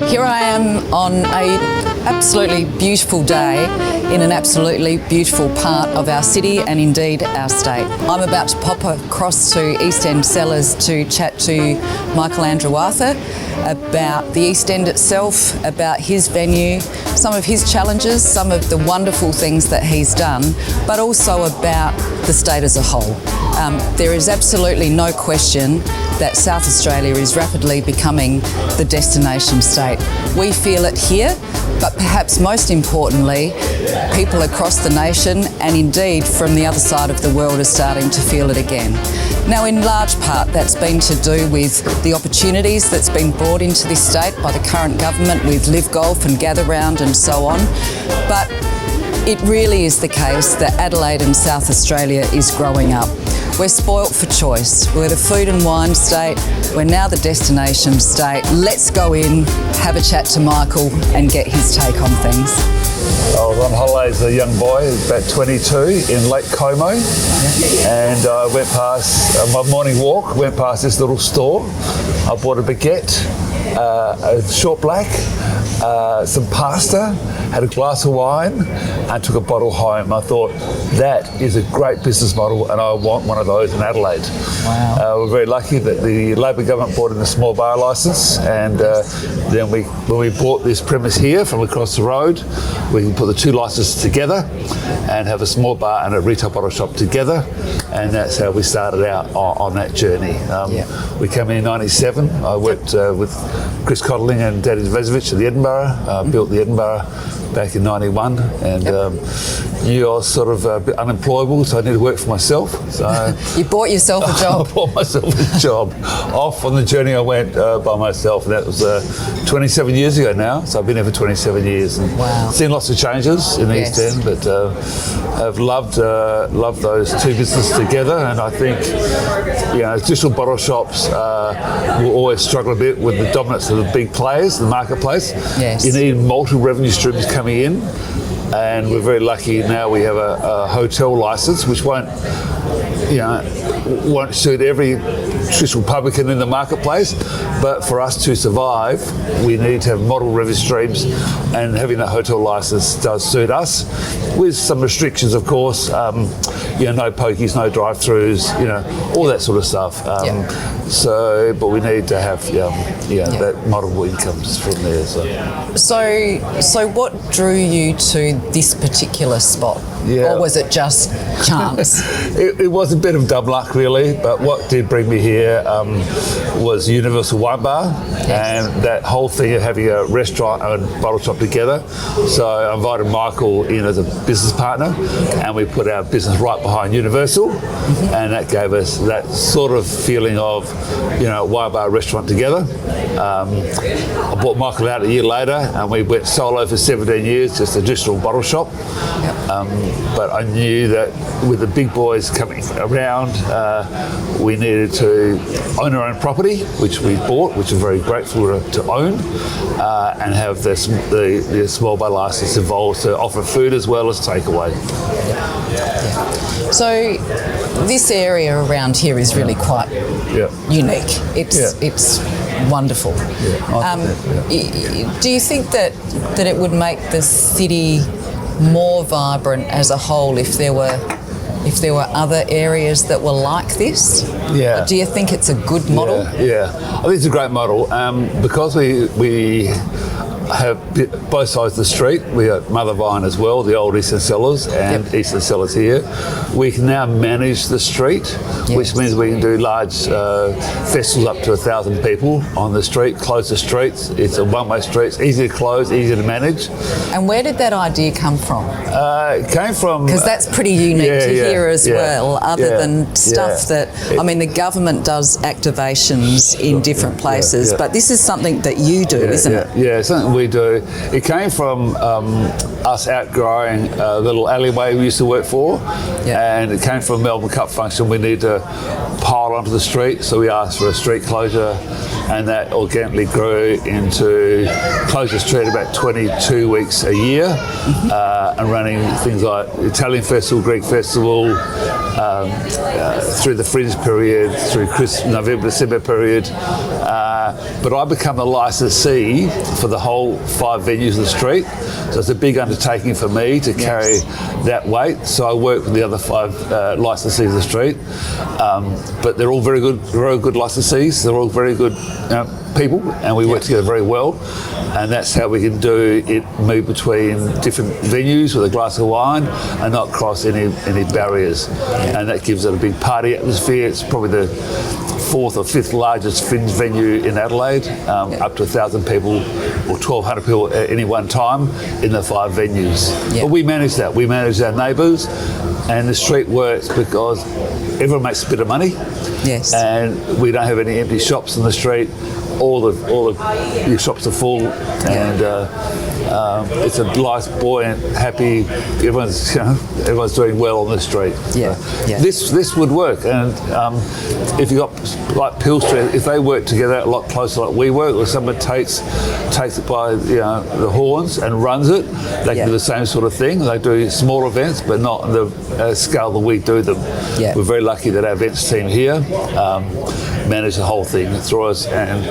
Here I am on a absolutely beautiful day in an absolutely beautiful part of our city and indeed our state. I'm about to pop across to East End Cellars to chat to Michael Andrew Arthur about the East End itself, about his venue, some of his challenges, some of the wonderful things that he's done, but also about the state as a whole. There is absolutely no question that South Australia is rapidly becoming the destination state. We feel it here, but perhaps most importantly, people across the nation and indeed from the other side of the world are starting to feel it again. Now, in large part, that's been to do with the opportunities that's been brought into this state by the current government with Live Golf and Gather Round and so on. But it really is the case that Adelaide and South Australia is growing up. We're spoilt for choice. We're the food and wine state. We're now the destination state. Let's go in, have a chat to Michael and get his take on things. I was on holiday as a young boy, about 22, in Lake Como, and I went past my morning walk, went past this little store. I bought a baguette, a short black, some pasta, had a glass of wine, and took a bottle home. I thought, that is a great business model, and I want one of those in Adelaide. Wow. We're very lucky that the Labor government brought in a small bar licence, and then when we bought this premise here from across the road, we can put the two licences together and have a small bar and a retail bottle shop together, and that's how we started out on that journey. We came in 97. I worked with Chris Codling and Daddy Dvezovic at the Edinburgh, built the Edinburgh back in 91, and knew I was sort of a bit unemployable, so I needed to work for myself. So you bought yourself a job. I bought myself a job. Off on the journey I went by myself, and that was 27 years ago now, so I've been here for 27 years. And wow. Seen lots of changes in the East End, but I've loved those two businesses together, and I think traditional bottle shops will always struggle a bit with the dominance of the big players, the marketplace. Yes. You need multiple revenue streams coming in, and we're very lucky now we have a hotel license which won't suit every traditional publican in the marketplace, but for us to survive we need to have multiple revenue streams, and having that hotel license does suit us, with some restrictions of course, no pokies, no drive-throughs, all that sort of stuff. But we need to have that multiple incomes from there. So what drew you to this particular spot? Or was it just chance? It was a bit of dumb luck really, but what did bring me here was Universal Wine Bar, and that whole thing of having a restaurant and bottle shop together. So I invited Michael in as a business partner, and we put our business right behind Universal, and that gave us that sort of feeling of wine bar restaurant together. I brought Michael out a year later, and we went solo for 17 years, just a traditional bottle shop. But I knew that with the big boys coming around, we needed to own our own property, which we bought, which we're very grateful to own, and have the small bar license involved to offer food as well as takeaway. So this area around here is really quite unique. It's wonderful. Do you think that it would make the city more vibrant as a whole if there were other areas that were like this? Do you think it's a good model? I think it's a great model, because we have both sides of the street. We have Mother Vine as well, the old Eastern Cellars, and Eastern Cellars here. We can now manage the street, which means we can do large festivals up to 1,000 people on the street, close the streets. It's a one-way street. It's easy to close, easy to manage. And where did that idea come from? It came from... Because that's pretty unique to hear as well, other than stuff that... the government does activations in different places, but this is something that you do, isn't it? Yeah, something we do. It came from us outgrowing a little alleyway we used to work for, and it came from a Melbourne Cup function. We need to pile onto the street, so we asked for a street closure, and that organically grew into close the street about 22 weeks a year, and running things like Italian Festival, Greek Festival, through the fringe period, through November, December period. But I become the licensee for the whole 5 venues of the street. So it's a big undertaking for me to carry that weight. So I work with the other 5 licensees of the street. But they're all very good licensees. They're all very good people, and we work together very well. And that's how we can do it, move between different venues with a glass of wine and not cross any barriers. And that gives it a big party atmosphere. It's probably the 4th or 5th largest fringe venue in Adelaide, up to 1,000 people or 1,200 people at any one time in the 5 venues. Yeah. But we manage that. We manage our neighbours, and the street works because everyone makes a bit of money. Yes. And we don't have any empty shops in the street. All the shops are full, and it's a nice, buoyant, happy. Everyone's doing well on the street. Yeah. This would work, and if you got like Peel Street, if they work together a lot closer like we work, or someone takes it by the horns and runs it, they can do the same sort of thing. They do small events, but not on the scale that we do them. Yeah. We're very lucky that our events team here manage the whole thing through us, and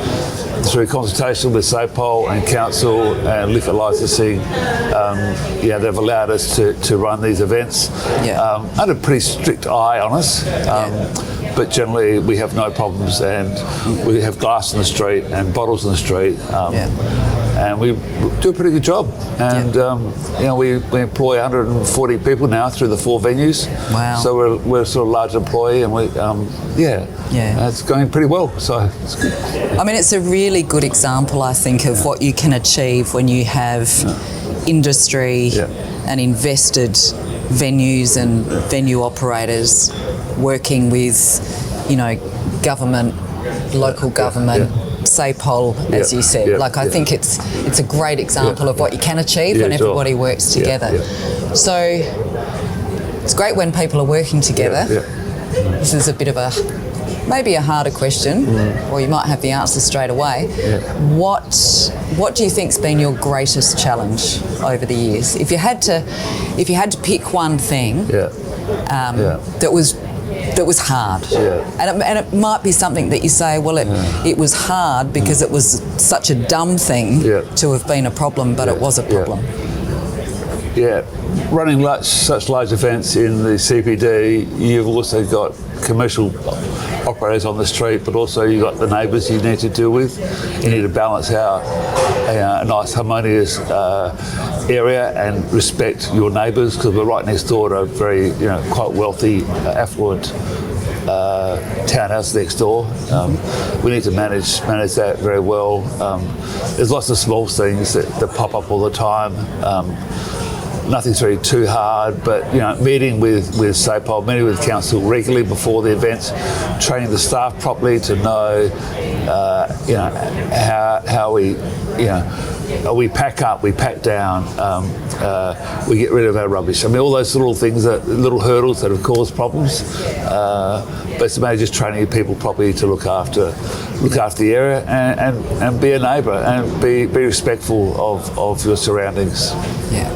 through consultation with SAPOL and council and liquor licensing, they've allowed us to run these events under a pretty strict eye on us. But generally we have no problems, and we have glass in the street and bottles in the street, and we do a pretty good job. And we employ 140 people now through the 4 venues. Wow! So we're a sort of large employee, and we it's going pretty well. So it's good. I mean, it's a really good example, I think, of what you can achieve when you have industry and invested venues and venue operators working with, government, local government, SAPOL, as you said. I think it's a great example of what you can achieve when everybody works together. So it's great when people are working together. This is a bit of maybe a harder question, or you might have the answer straight away. What do you think's been your greatest challenge over the years? If you had to pick one thing that was hard, and it might be something that you say, well, it was hard because it was such a dumb thing to have been a problem, but it was a problem. Running such large events in the CBD, you've also got commercial operators on the street, but also you've got the neighbours you need to deal with. You need to balance out a nice harmonious area and respect your neighbours, because we're right next door to a very quite wealthy, affluent townhouse next door. We need to manage that very well. There's lots of small things that pop up all the time. Nothing's really too hard, but meeting with SAPOL, meeting with council regularly before the events, training the staff properly to know, how we pack up, we pack down, we get rid of our rubbish. I mean, all those little things, little hurdles that have caused problems. But it's about just training people properly to look after the area and be a neighbour and be respectful of your surroundings. Yeah.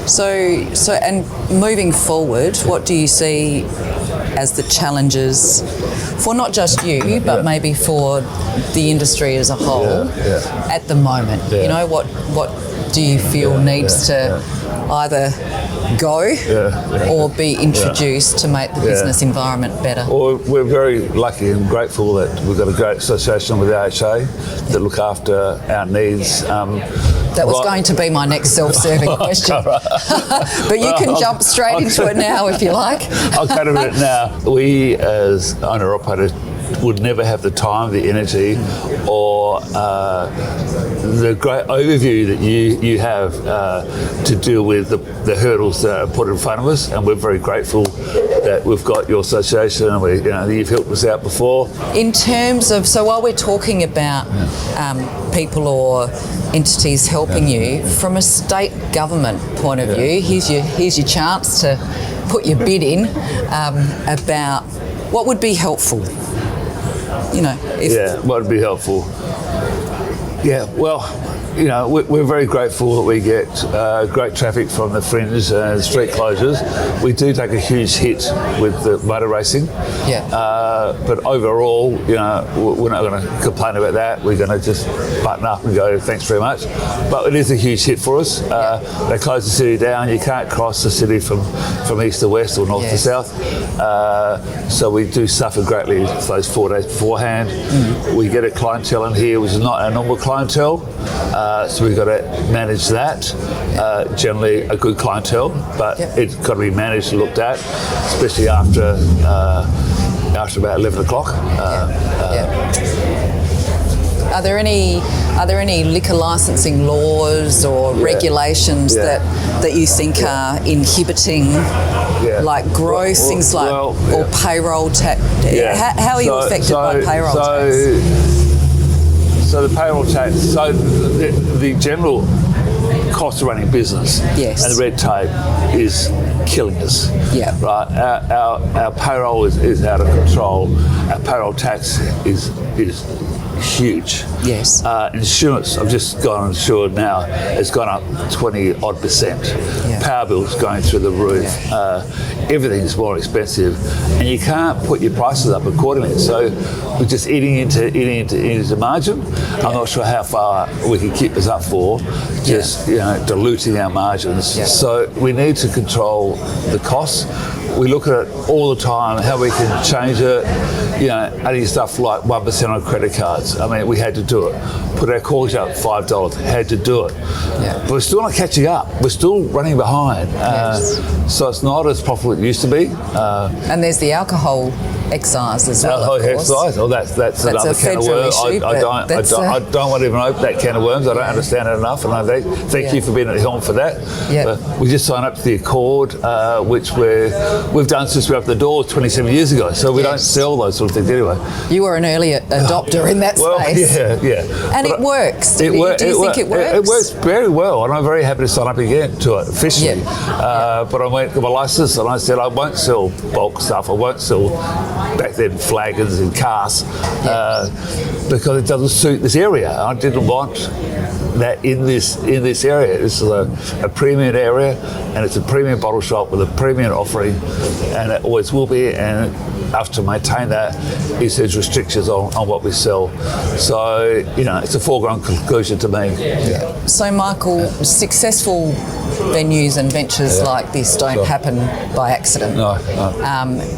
So and moving forward, what do you see as the challenges for not just you, but maybe for the industry as a whole at the moment? What do you feel needs to either go or be introduced to make the business environment better? Well, we're very lucky and grateful that we've got a great association with the AHA that look after our needs. That was going to be my next self-serving question. But you can jump straight into it now if you like. I'll go to it now. We as owner-operators would never have the time, the energy, or the great overview that you have to deal with the hurdles that are put in front of us, and we're very grateful that we've got your association and you've helped us out before. In terms of, so while we're talking about people or entities helping you, from a state government point of view, here's your chance to put your bid in about what would be helpful. What would be helpful? we're very grateful that we get great traffic from the fringe and street closures. We do take a huge hit with the motor racing. Yeah. But overall, we're not going to complain about that. We're going to just button up and go, thanks very much. But it is a huge hit for us. They close the city down. You can't cross the city from east to west or north to south. So we do suffer greatly for those 4 days beforehand. We get a clientele in here which is not our normal clientele. So we've got to manage that. Generally a good clientele, but it's got to be managed and looked at, especially after about 11 o'clock. Are there any liquor licensing laws or regulations that you think are inhibiting like growth, things like or payroll tax? How are you affected by payroll tax? So the payroll tax, so the general cost of running business and the red tape is killing us. Right. Our payroll is out of control. Our payroll tax is huge. Yes. Insurance, I've just gone insured now, it's gone up 20-odd%. Power bills going through the roof. Everything's more expensive, and you can't put your prices up accordingly. So we're just eating into margin. I'm not sure how far we can keep this up for, just diluting our margins. So we need to control the costs. We look at it all the time, how we can change it, adding stuff like 1% on credit cards. I mean, we had to do it. Put our calls up $5, had to do it. But we're still not catching up. We're still running behind. So it's not as profitable as it used to be. And there's the alcohol excise as well, of course. Excise, well, that's another can of worms. I don't want to even open that can of worms. I don't understand it enough, and I thank you for being at the helm for that. But we just signed up to the Accord, which we've done since we opened the doors 27 years ago, so we don't sell those sort of things anyway. You were an early adopter in that space. And it works. Do you think it works? It works very well, and I'm very happy to sign up again to it officially. But I went to my license and I said I won't sell bulk stuff. I won't sell back then flagons and casks because it doesn't suit this area. I didn't want that in this area. This is a premium area, and it's a premium bottle shop with a premium offering, and it always will be. And us to maintain that is there's restrictions on what we sell. So it's a foregone conclusion to me. So Michael, successful venues and ventures like this don't happen by accident. No.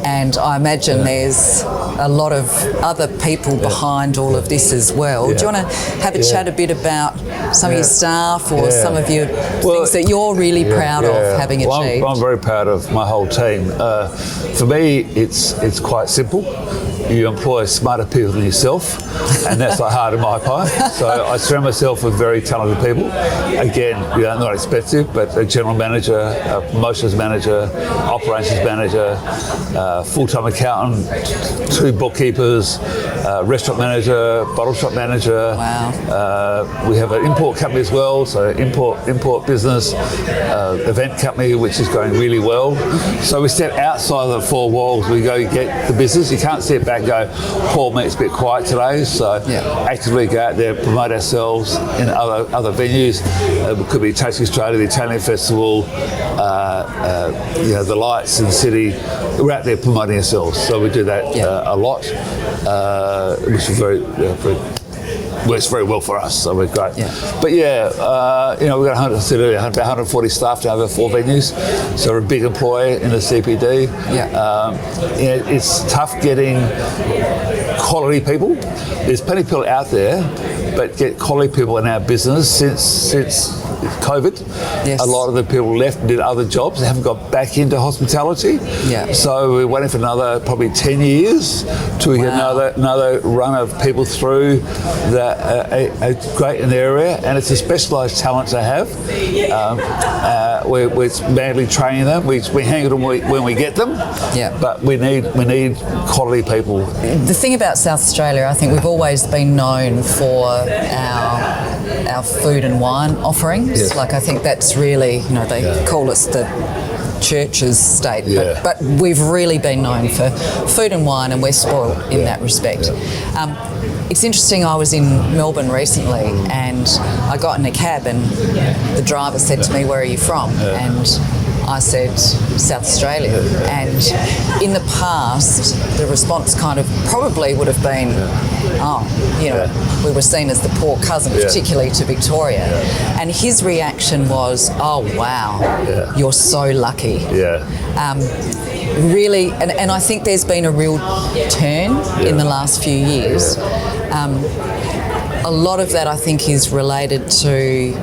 And I imagine there's a lot of other people behind all of this as well. Do you want to have a chat a bit about some of your staff or some of your things that you're really proud of having achieved? I'm very proud of my whole team. For me, it's quite simple. You employ smarter people than yourself, and that's the heart of my pie. So I surround myself with very talented people. Again, not expensive, but a general manager, a promotions manager, operations manager, full-time accountant, 2 bookkeepers, restaurant manager, bottle shop manager. Wow. We have an import company as well, so import business, event company, which is going really well. So we step outside of the 4 walls. We go get the business. You can't sit back and go, Paul, mate, it's a bit quiet today. So actively go out there, promote ourselves in other venues. It could be Taste Australia, the Italian Festival, the lights in the city. We're out there promoting ourselves. So we do that a lot, which is works very well for us, so we're great. But we've got about 140 staff now over 4 venues, so we're a big employer in the CPD. It's tough getting quality people. There's plenty of people out there, but get quality people in our business since COVID. A lot of the people left and did other jobs. They haven't got back into hospitality. So we're waiting for another probably 10 years till we get another run of people through that are great in the area, and it's a specialised talent to have. We're madly training them. We hang it on when we get them. But we need quality people. The thing about South Australia, I think we've always been known for our food and wine offerings. Like I think that's really, they call us the churches state, Yeah. but we've really been known for food and wine, and we're spoiled in that respect. It's interesting, I was in Melbourne recently and I got in a cab and the driver said to me, "Where are you from?" And I said, "South Australia." And in the past, the response kind of probably would have been, we were seen as the poor cousin, particularly to Victoria. And his reaction was, "Oh, wow, you're so lucky." Really, and I think there's been a real turn in the last few years. A lot of that, I think, is related to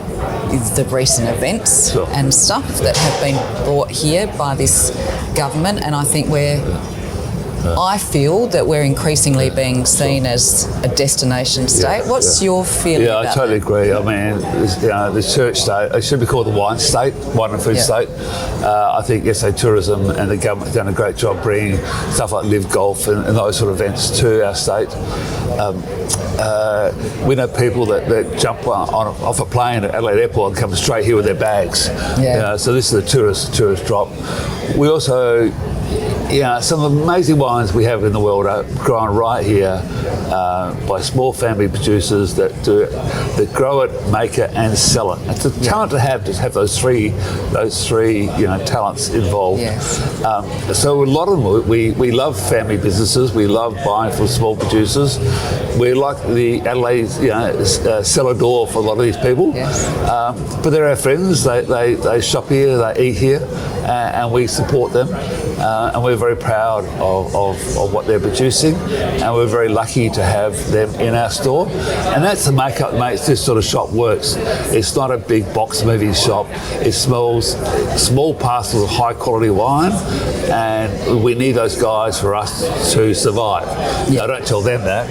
the recent events and stuff that have been brought here by this government, and I think I feel that we're increasingly being seen as a destination state. What's your feeling about I totally that? agree. I mean, the church state, it should be called the wine state, wine and food state. I think SA Tourism and the government have done a great job bringing stuff like Live Golf and those sort of events to our state. We know people that jump off a plane at Adelaide Airport and come straight here with their bags. So this is a tourist drop. We also, some of the amazing wines we have in the world are grown right here by small family producers that grow it, make it, and sell it. It's a talent to have those three talents involved. So a lot of them, we love family businesses. We love buying from small producers. We're like the Adelaide cellar door for a lot of these people. But they're our friends. They shop here, they eat here, and we support them. And we're very proud of what they're producing, and we're very lucky to have them in our store. And that's the makeup that makes this sort of shop works. It's not a big box moving shop. It smells small parcels of high quality wine, and we need those guys for us to survive. I don't tell them that.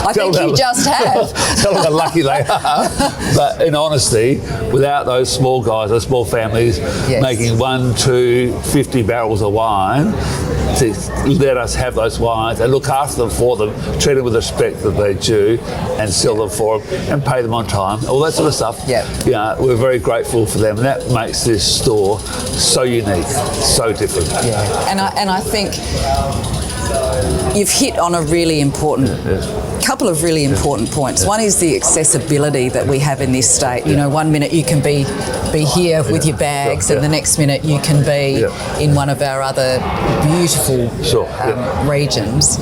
I think you just have. Tell them how lucky they are. But in honesty, without those small guys, those small families making 1, 2, 50 barrels of wine to let us have those wines and look after them for them, treat them with the respect that they due, and sell them for them and pay them on time, all that sort of stuff. We're very grateful for them, and that makes this store so unique, so different. And I think you've hit on a really important couple of really important points. One is the accessibility that we have in this state. One minute you can be here with your bags, and the next minute you can be in one of our other beautiful regions.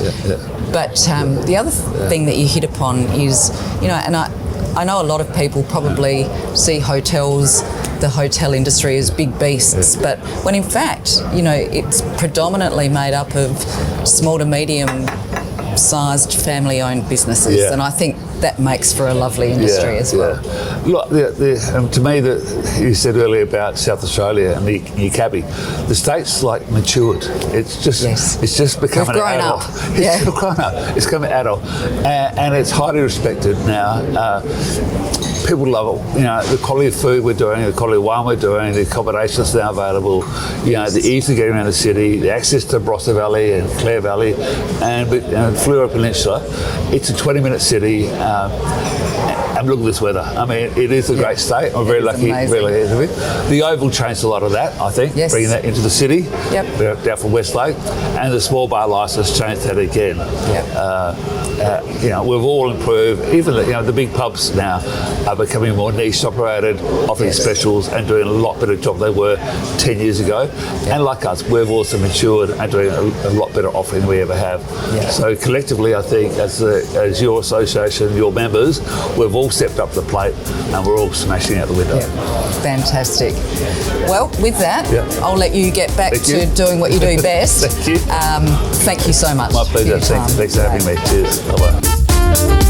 But the other thing that you hit upon is, and I know a lot of people probably see the hotel industry as big beasts, but when in fact, it's predominantly made up of small to medium-sized family-owned businesses, and I think that makes for a lovely industry as well. Look, to me, you said earlier about South Australia and the new cabbie, the state's like matured. It's just become an adult. It's grown up. It's become an adult, and it's highly respected now. People love it. The quality of food we're doing, the quality of wine we're doing, the accommodations now available, the ease of getting around the city, the access to Barossa Valley and Clare Valley and Fleurieu Peninsula. It's a 20-minute city. And look at this weather. I mean, it is a great state. I'm very lucky. Really, the Oval changed a lot of that, I think, bringing that into the city, down from Westlake, and the small bar licence changed that again. We've all improved. Even the big pubs now are becoming more niche operated, offering specials and doing a lot better job than they were 10 years ago. And like us, we've also matured and doing a lot better offering than we ever have. So collectively, I think, as your association, your members, we've all stepped up to the plate and we're all smashing out the window. Fantastic. Well, with that, I'll let you get back to doing what you do best. Thank you. Thank you so much. My pleasure. Thanks for having me. Cheers. Bye-bye.